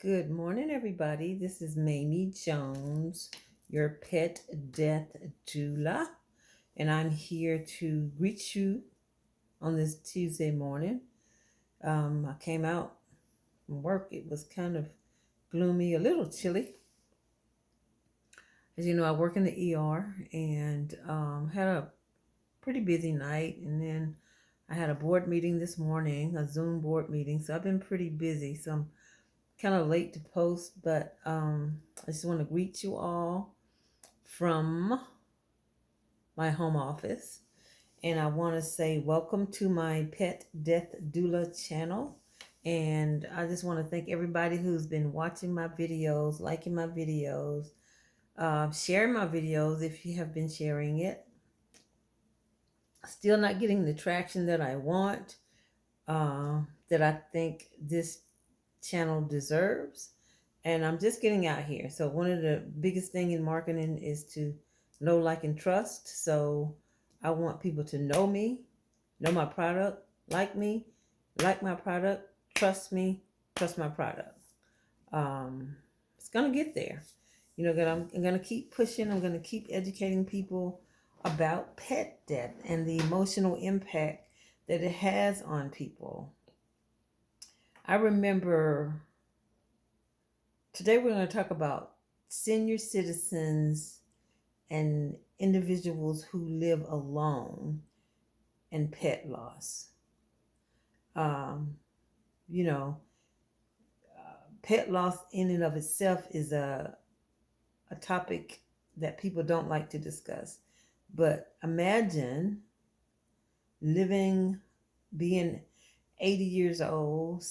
Good morning, everybody. This is Mamie Jones, your pet death doula, and I'm here to greet you on this Tuesday morning. I came out from work. It was kind of gloomy, a little chilly. As you know, I work in the ER and had a pretty busy night, and then I had a board meeting this morning, a Zoom board meeting. So I've been pretty busy. So I'm kind of late to post, but I just want to greet you all from my home office. And I want to say welcome to my Pet Death Doula channel. And I just want to thank everybody who's been watching my videos, liking my videos, sharing my videos if you have been sharing it. Still not getting the traction that I want, that I think this channel deserves. And I'm just getting out here. So one of the biggest thing in marketing is to know, like, and trust. So I want people to know me, know my product, me, like my product, trust me, trust my product. It's gonna get there. I'm gonna keep pushing. I'm gonna keep educating people about pet death and the emotional impact that it has on people. I remember today we're going to talk about senior citizens and individuals who live alone and pet loss. Um, you know, Pet loss in and of itself is a topic that people don't like to discuss. But imagine being 80 years old,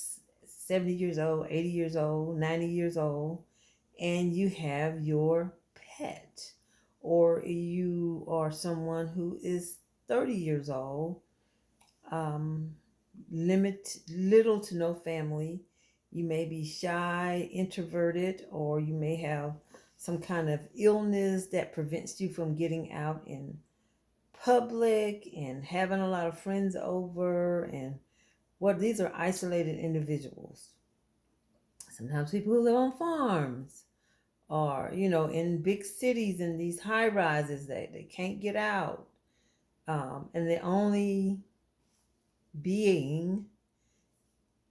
70 years old, 80 years old, 90 years old, and you have your pet, or you are someone who is 30 years old, little to no family. You may be shy, introverted, or you may have some kind of illness that prevents you from getting out in public and having a lot of friends over. And these are isolated individuals. Sometimes people who live on farms, or in big cities, in these high rises, they can't get out, and the only being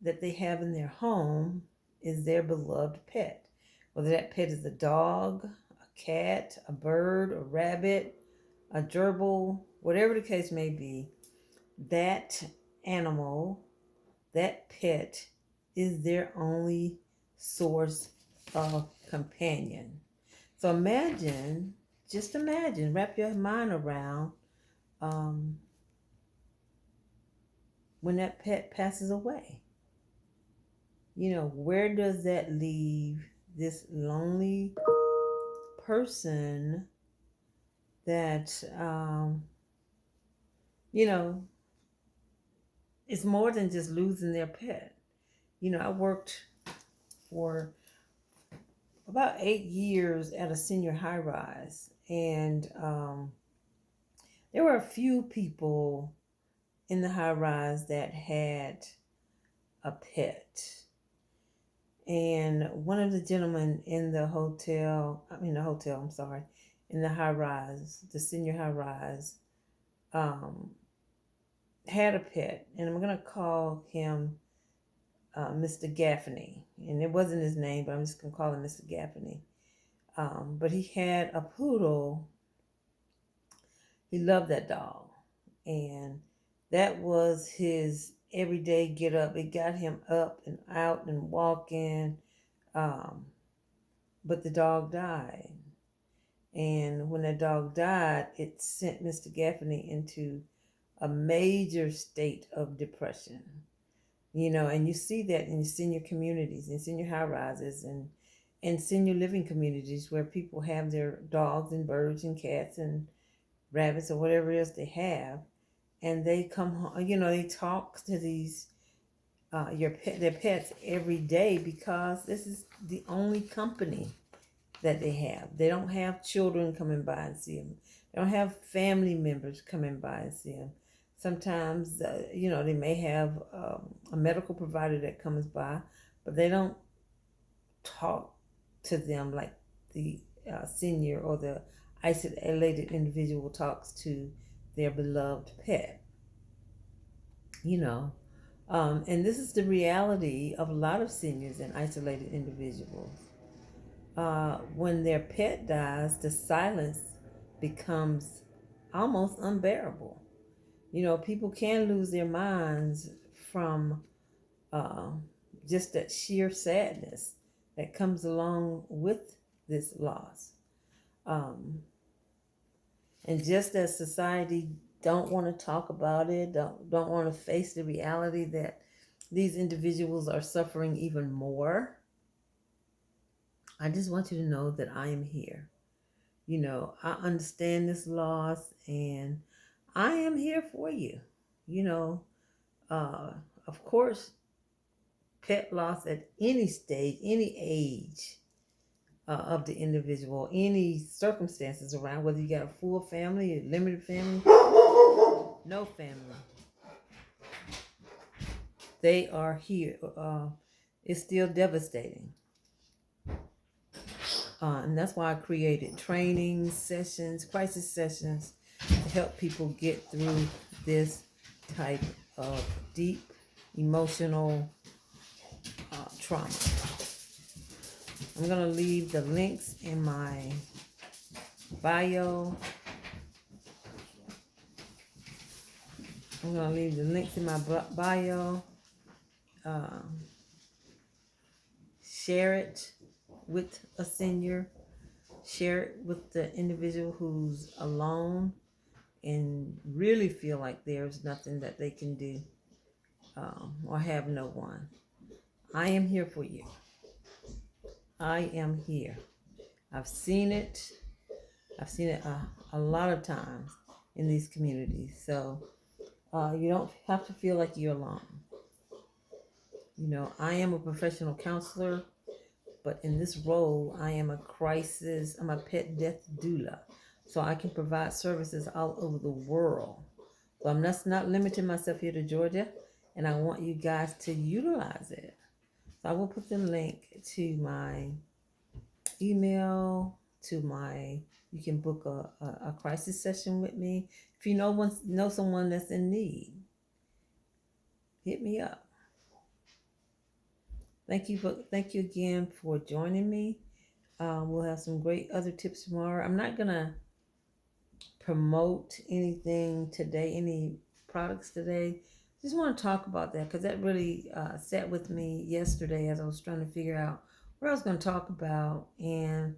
that they have in their home is their beloved pet, whether that pet is a dog, a cat, a bird, a rabbit, a gerbil, whatever the case may be. That animal, that pet, is their only source of companion. So just imagine, wrap your mind around when that pet passes away. Where does that leave this lonely person that, it's more than just losing their pet. I worked for about 8 years at a senior high rise, and there were a few people in the high rise that had a pet. And one of the gentlemen in the in the high rise, the senior high rise, had a pet. And I'm going to call him Mr. Gaffney. And it wasn't his name, but I'm just going to call him Mr. Gaffney. But he had a poodle. He loved that dog. And that was his everyday get up. It got him up and out and walking. But the dog died. And when that dog died, it sent Mr. Gaffney into a major state of depression. And you see that in senior communities, in senior high rises, and senior living communities where people have their dogs and birds and cats and rabbits or whatever else they have. And they come home, they talk to their pets every day, because this is the only company that they have. They don't have children coming by and see them. They don't have family members coming by and see them. Sometimes, they may have a medical provider that comes by, but they don't talk to them like the senior or the isolated individual talks to their beloved pet. You know, and this is the reality of a lot of seniors and isolated individuals. When their pet dies, the silence becomes almost unbearable. You know, people can lose their minds from uh, just that sheer sadness that comes along with this loss. Um, and just as society don't want to talk about it, don't want to face the reality that these individuals are suffering even more, I just want you to know that I am here. You know, I understand this loss and I am here for you. You know, uh, of course, pet loss at any stage, any age of the individual, any circumstances around, whether you got a full family, a limited family, no family, they are here. It's still devastating. And that's why I created training sessions, crisis sessions to help people get through this type of deep emotional trauma. I'm going to leave the links in my bio. I'm going to leave the links in my bio. Share it with a senior. Share it with the individual who's alone and really feel like there's nothing that they can do or have no one. I am here for you. I am here. I've seen it. I've seen it a lot of times in these communities. So you don't have to feel like you're alone. You know, I am a professional counselor, but in this role, I'm a pet death doula. So I can provide services all over the world. So I'm just not limiting myself here to Georgia, and I want you guys to utilize it. So I will put the link to my email, you can book a crisis session with me. If you know someone that's in need, hit me up. Thank you again for joining me. We'll have some great other tips tomorrow. I'm not gonna promote anything today, any products today. Just want to talk about that because that really sat with me yesterday as I was trying to figure out what I was going to talk about, and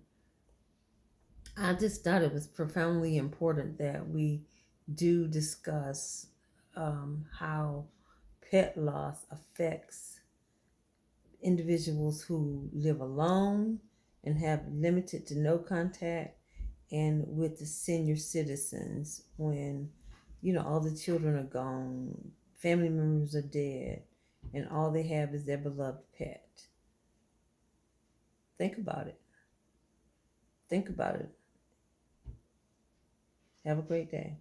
I just thought it was profoundly important that we do discuss how pet loss affects individuals who live alone and have limited to no contact, and with the senior citizens when, you know, all the children are gone, family members are dead, and all they have is their beloved pet. Think about it. Think about it. Have a great day.